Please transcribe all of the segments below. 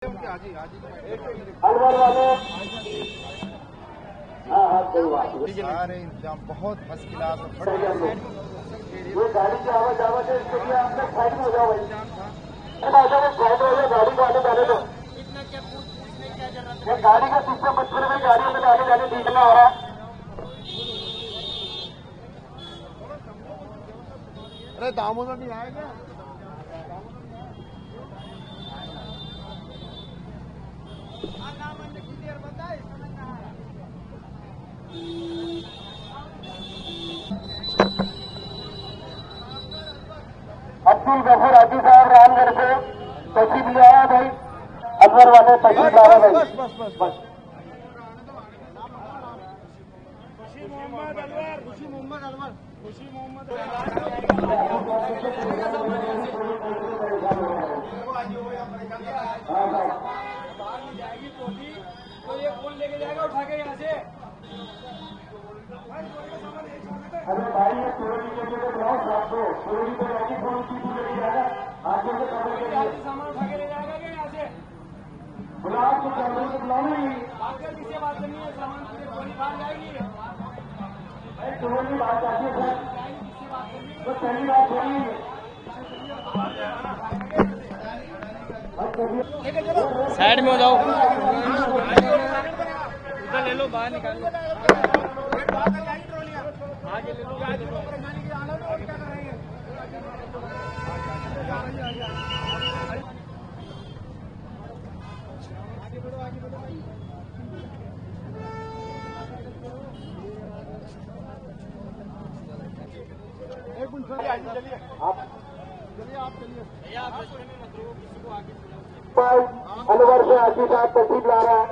सारे इंतजाम बहुत फर्स्ट क्लास ये गाड़ी की आवाज है, इसके लिए आप लोग साइड में हो जाओ भाई। साइड हो जाओ, गाड़ी को आगे जाने दो। ये गाड़ी का सिस्टम बचपन में गाड़ियों में आगे जाने दीजना हो रहा है। अरे दामोदर नहीं आएगा। अब्दुल गफूर हाजी साहब रामगढ़ से तशरीफ ले आया भाई। अकबर वाले तशरीफ ला रहे भाई। बस बस बस बस खुशी मोहम्मद अलवर, खुशी मोहम्मद अलवर, खुशी मोहम्मद जाएगी तो ये फोन लेके जाएगा उठा के यहाँ से। अरे भाई ये चोरी के लिए बहुत साथो चोरी को जाके फोन की पूरे जाएगा आगे से कमरे के लिए सामान उठा के ले जाएगा क्या यहाँ से? बुलाओ तो कैमरे को बुलाओ नहीं आगे किसी बात करनी है, सामान पूरे गोली बाहर जाएगी। भाई चोरी की बात आती है सर, तो पहली बात थोड़ी साइड में हो जाओ, उधर ले लो, बाहर निकाल लो, आगे ले लो, आगे लो, परेशानी की हालत और क्या करेंगे? आगे बढ़ो, आगे बढ़ो भाई। एक मिनट चलिए, आप चलिए भैया, आप रास्ते में मत रुको, किसी को आगे अलवर से हाजी साहब तशरीफ ला रहा है।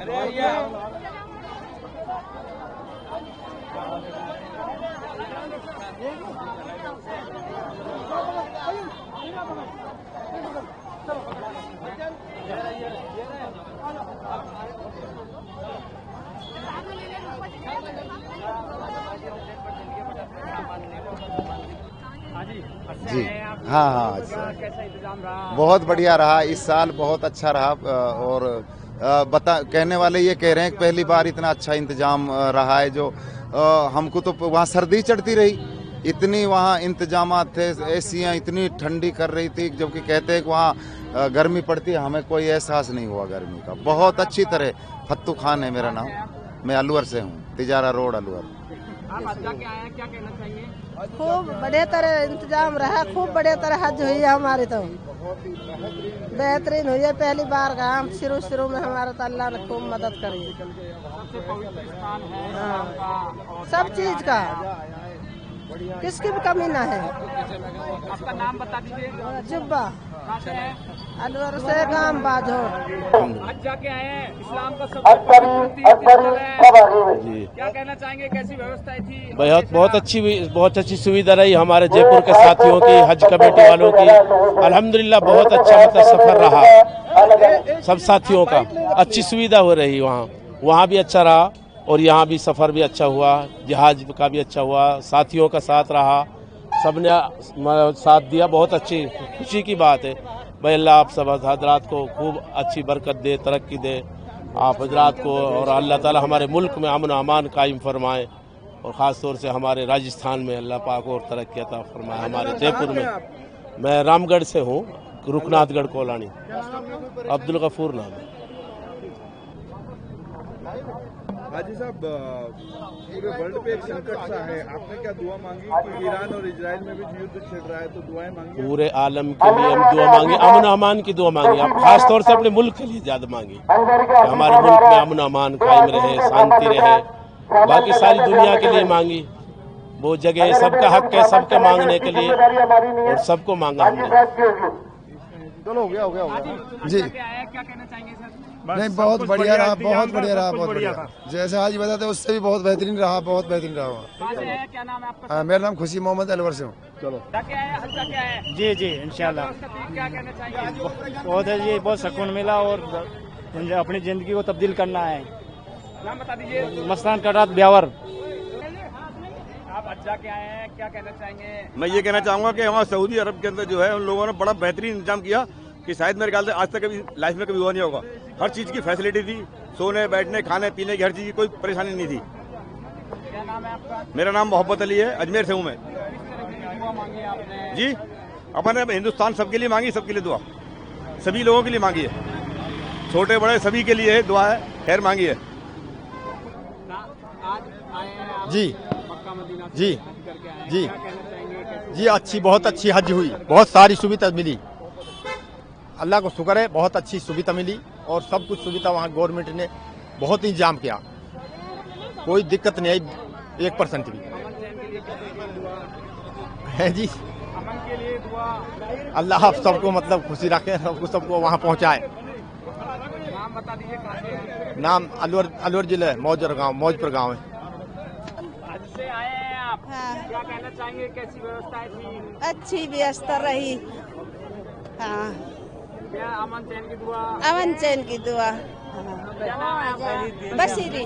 अरे ये जी हाँ हाँ, कैसा इंतजाम रहा? बहुत बढ़िया रहा इस साल, बहुत अच्छा रहा। और कहने वाले ये कह रहे हैं कि पहली बार इतना अच्छा इंतजाम रहा है। जो हमको तो वहाँ सर्दी चढ़ती रही, इतनी वहाँ इंतजामात थे, एसियाँ इतनी ठंडी कर रही थी, जबकि कहते हैं कि वहाँ गर्मी पड़ती है, हमें कोई एहसास नहीं हुआ गर्मी का। बहुत अच्छी तरह। फत्तू खान है मेरा नाम, मैं अलवर से हूँ, तिजारा रोड अलवर। आप हज जाके आए हैं, क्या कहना चाहिए? खूब बड़े तरह इंतजाम रहा, खूब बड़े तरह हज हुई है हमारी, तो बेहतरीन हुई है। पहली बार का हम शुरू में हमारा तो अल्लाह ने खूब मदद करी। सबसे पवित्र स्थान है सब चीज का, किसकी भी कमी ना है। आपका नाम बता दीजिए। जुब्बा कहाँ से है? अलवर से गांव बाजो। हज जाके आए हैं, इस्लाम का सबसे क्या कहना चाहेंगे, कैसी व्यवस्था थी? बहुत अच्छी सुविधा रही हमारे जयपुर के साथियों की, हज कमेटी वालों की। अल्हम्दुलिल्लाह बहुत अच्छा मतलब सफर रहा सब साथियों का। अच्छी सुविधा हो रही वहाँ भी अच्छा रहा और यहाँ भी सफर भी अच्छा हुआ, जहाज का भी अच्छा हुआ, साथियों का साथ रहा, सबने साथ दिया। बहुत अच्छी खुशी की बात है भाई। अल्लाह आप सब हजरात को खूब अच्छी बरकत दे, तरक्की दे आप हजरात को, और अल्लाह ताला हमारे मुल्क में अमन अमान कायम फरमाए, और ख़ास तौर से हमारे राजस्थान में अल्लाह पाक और तरक्की अता फरमाए। हमारे जयपुर में, मैं रामगढ़ से हूँ, रुकनाथगढ़ कोलानी। अब्दुल गफूर नाम है। हाजी साहब, पूरे वर्ल्ड पे एक संकट सा है, आपने क्या दुआ मांगी कि ईरान और इजराइल में भी युद्ध छिड़ रहा है, तो दुआएं मांगी? पूरे आलम के लिए हम दुआ मांगे, अमन अमान की दुआ मांगी। आप खास तौर से अपने मुल्क के लिए ज्यादा मांगी कि हमारे मुल्क में अमन अमान कायम रहे, शांति रहे। बाकी सारी दुनिया के लिए मांगी, वो जगह सबका हक है, सबके मांगने के लिए, और सबको मांगा हमने। चलो हो गया जी क्या कहना चाहेंगे सर? नहीं, बहुत बढ़िया रहा, बहुत बढ़िया रहा, बहुत बढ़िया। जैसे आज बताते उससे भी बहुत बेहतरीन रहा, बहुत बेहतरीन रहा। कहाँ से है? क्या नाम है आपका? मेरा नाम खुशी मोहम्मद अलवर से हूँ। चलो क्या है? हल्का क्या है? जी जी इंशाल्लाह क्या कहना चाहेंगे? बहुत है जी, बहुत सुकून मिला और अपनी जिंदगी को तब्दील करना है। नाम बता दीजिए। मस्तान कटात ब्यावर। आप हज के आए हैं, क्या कहना चाहेंगे? मैं ये कहना चाहूंगा कि वहाँ सऊदी अरब के अंदर जो है उन लोगों ने बड़ा बेहतरीन इंतजाम किया कि शायद मेरे ख्याल से आज तक कभी लाइफ में कभी हुआ नहीं होगा। हर चीज की फैसिलिटी थी, सोने बैठने खाने पीने की हर चीज की कोई परेशानी नहीं थी। क्या नाम है आपका? मेरा नाम मोहब्बत अली है, अजमेर से हूँ मैं। दुआ मांगी आपने? जी, अपन ने हिंदुस्तान सबके लिए मांगी, सबके लिए दुआ, सभी लोगों के लिए मांगी है, छोटे बड़े सभी के लिए दुआ है, खैर मांगी है। आज आए हैं आप जी मक्का मदीना से जी हज करके आए हैं। जी क्या कहना चाहेंगे? कैसे? जी अच्छी, बहुत अच्छी हज हुई, बहुत सारी सुविधा मिली, अल्लाह को शुक्र है, बहुत अच्छी सुविधा मिली और सब कुछ सुविधा वहाँ गवर्नमेंट ने बहुत इंतजाम किया, कोई दिक्कत नहीं आई 1% भी। अमन चैन के लिए कैसे दुआ? है जी, अमन के लिए दुआ। अल्लाह आप सबको मतलब खुशी रखे, सबको वहाँ पहुँचाए। नाम बता दीजिए कहाँ से हैं? नाम अलवर जिले मौजपुर गाँव है। हज से आए हैं आप? हाँ। क्या कहना चाहेंगे? कैसी व्यवस्थाएं थी? अच्छी व्यवस्था रही। हाँ, क्या अमन चैन की दुआ? अमन चैन की दुआ। क्या नाम है आपका? बशीरी।